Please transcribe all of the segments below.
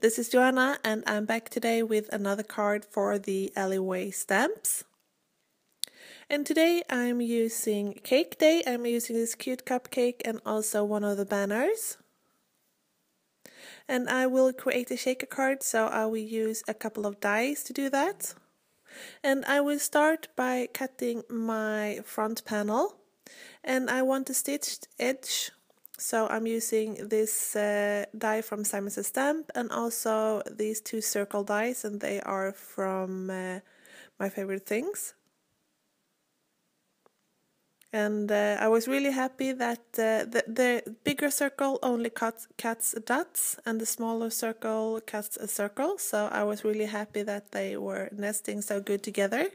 this is Joanna and I'm back today with another card for the alleyway stamps. And today I'm using Cake Day. I'm using this cute cupcake and also one of the banners. And I will create a shaker card, so I will use a couple of dies to do that. And I will start by cutting my front panel. And I want a stitched edge. So I'm using this die from Simon Says Stamp and also these two circle dies, and they are from My Favorite Things. And I was really happy that the bigger circle only cuts dots and the smaller circle cuts a circle. So I was really happy that they were nesting so good together.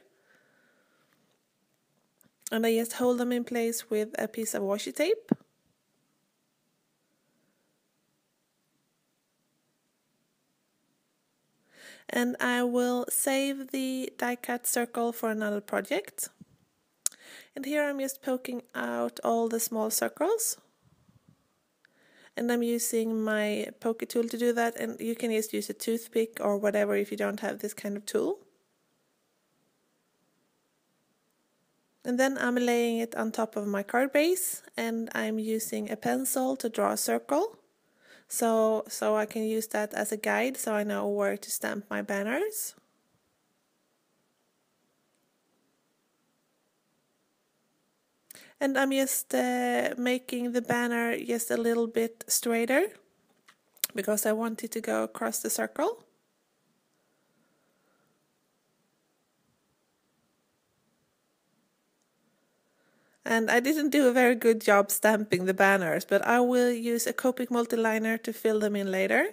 And I just hold them in place with a piece of washi tape. And I will save the die cut circle for another project. And here I'm just poking out all the small circles. And I'm using my poker tool to do that, and you can just use a toothpick or whatever if you don't have this kind of tool. And then I'm laying it on top of my card base, and I'm using a pencil to draw a circle. So I can use that as a guide, so I know where to stamp my banners. And I'm just making the banner just a little bit straighter, because I want it to go across the circle. And I didn't do a very good job stamping the banners, but I will use a Copic multiliner to fill them in later.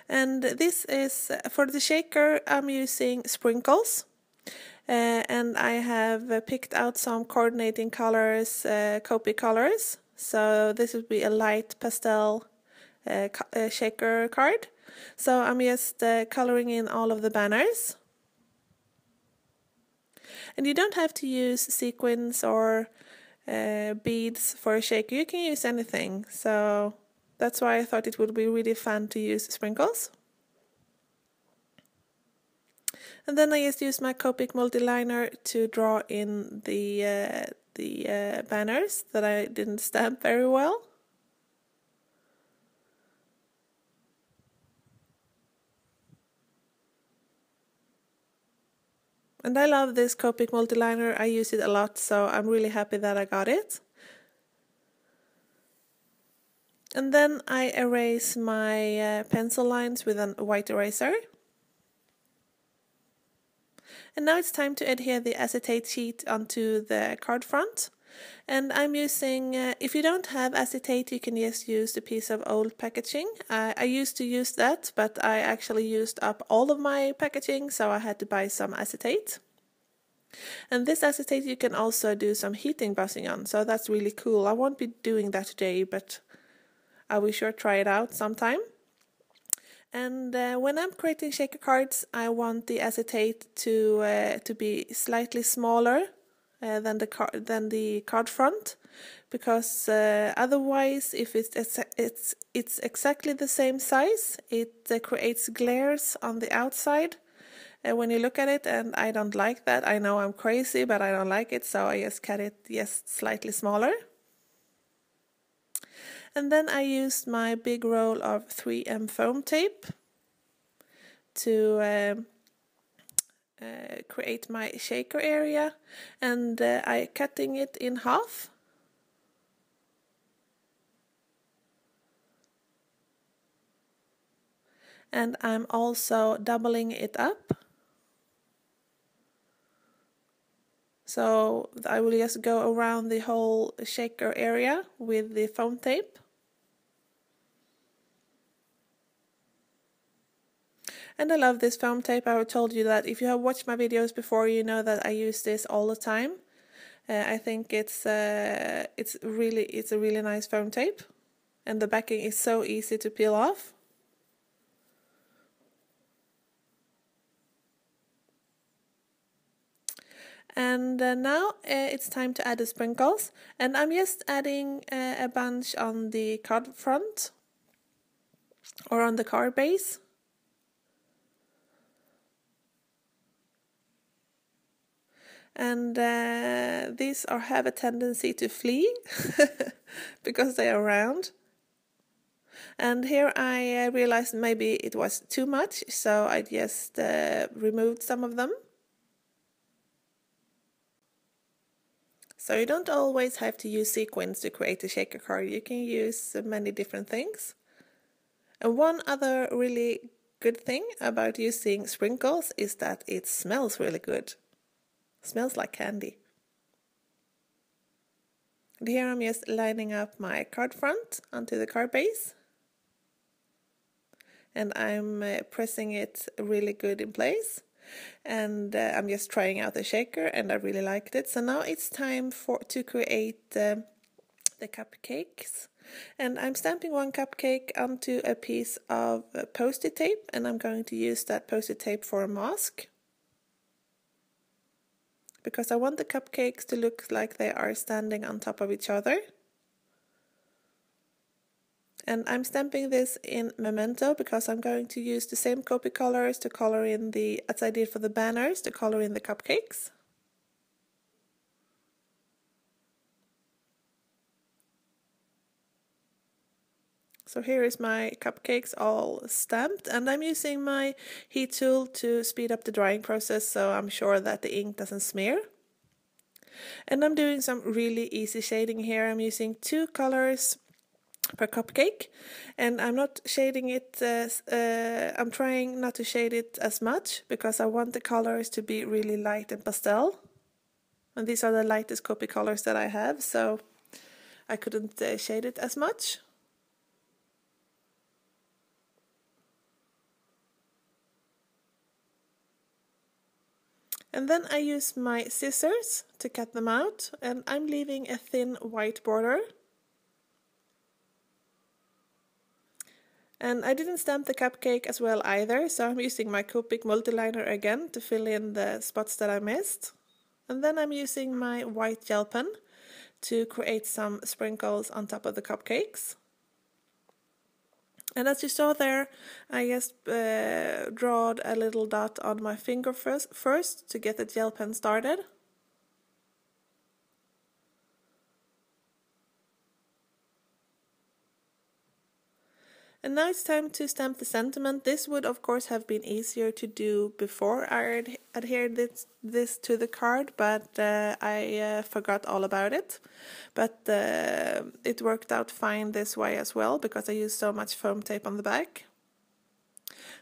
And this is, for the shaker, I'm using Spirinkles. And I have picked out some coordinating colors, Copic colors. So this would be a light pastel shaker card. So I'm just coloring in all of the banners. And you don't have to use sequins or beads for a shaker. You can use anything. So that's why I thought it would be really fun to use sprinkles. And then I just use my Copic multiliner to draw in the banners that I didn't stamp very well. And I love this Copic multiliner. I use it a lot, so I'm really happy that I got it. And then I erase my pencil lines with a white eraser. And now it's time to adhere the acetate sheet onto the card front. And I'm using, if you don't have acetate, you can just use a piece of old packaging. I used to use that, but I actually used up all of my packaging, so I had to buy some acetate. And this acetate you can also do some heat embossing on, so that's really cool. I won't be doing that today, but I will sure try it out sometime. And when I'm creating shaker cards, I want the acetate to be slightly smaller than the card front, because otherwise, if it's exactly the same size, it creates glares on the outside when you look at it, and I don't like that. I know I'm crazy, but I don't like it, so I just cut it just slightly smaller. And then I used my big roll of 3M foam tape to create my shaker area, and I cutting it in half. And I'm also doubling it up. So I will just go around the whole shaker area with the foam tape. And I love this foam tape. I have told you that if you have watched my videos before, you know that I use this all the time. I think it's a really nice foam tape, and the backing is so easy to peel off. And now it's time to add the sprinkles, and I'm just adding a bunch on the card front or on the card base. And these have a tendency to flee because they are round. And here I realized maybe it was too much, so I just removed some of them. So you don't always have to use sequins to create a shaker card. You can use many different things. And one other really good thing about using sprinkles is that it smells really good. It smells like candy. And here I'm just lining up my card front onto the card base. And I'm pressing it really good in place. And I'm just trying out the shaker, and I really liked it. So now it's time to create the cupcakes. And I'm stamping one cupcake onto a piece of post-it tape, and I'm going to use that post-it tape for a mask. Because I want the cupcakes to look like they are standing on top of each other. And I'm stamping this in Memento because I'm going to use the same Copic colors to color in as I did for the banners, to color in the cupcakes. So here is my cupcakes all stamped, and I'm using my heat tool to speed up the drying process so I'm sure that the ink doesn't smear. And I'm doing some really easy shading here. I'm using 2 colors per cupcake, and I'm not shading it I'm trying not to shade it as much because I want the colors to be really light and pastel, and these are the lightest Copic colors that I have, so I couldn't shade it as much. And then I use my scissors to cut them out, and I'm leaving a thin white border. And I didn't stamp the cupcake as well either, so I'm using my Copic multiliner again to fill in the spots that I missed. And then I'm using my white gel pen to create some sprinkles on top of the cupcakes. And as you saw there, I just drawed a little dot on my finger first to get the gel pen started. And now it's time to stamp the sentiment. This would of course have been easier to do before I adhered this to the card, but I forgot all about it. But it worked out fine this way as well because I used so much foam tape on the back.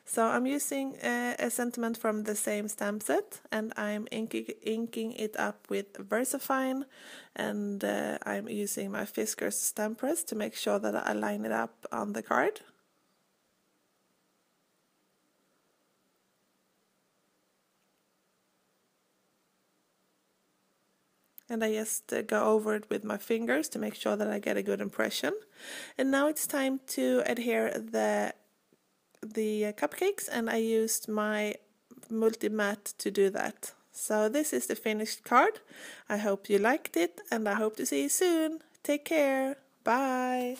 So I'm using a sentiment from the same stamp set, and I'm inking it up with VersaFine, and I'm using my Fiskars stamp press to make sure that I line it up on the card. And I just go over it with my fingers to make sure that I get a good impression. And now it's time to adhere the cupcakes, and I used my multi-mat to do that. So this is the finished card. I hope you liked it, and I hope to see you soon. Take care. Bye.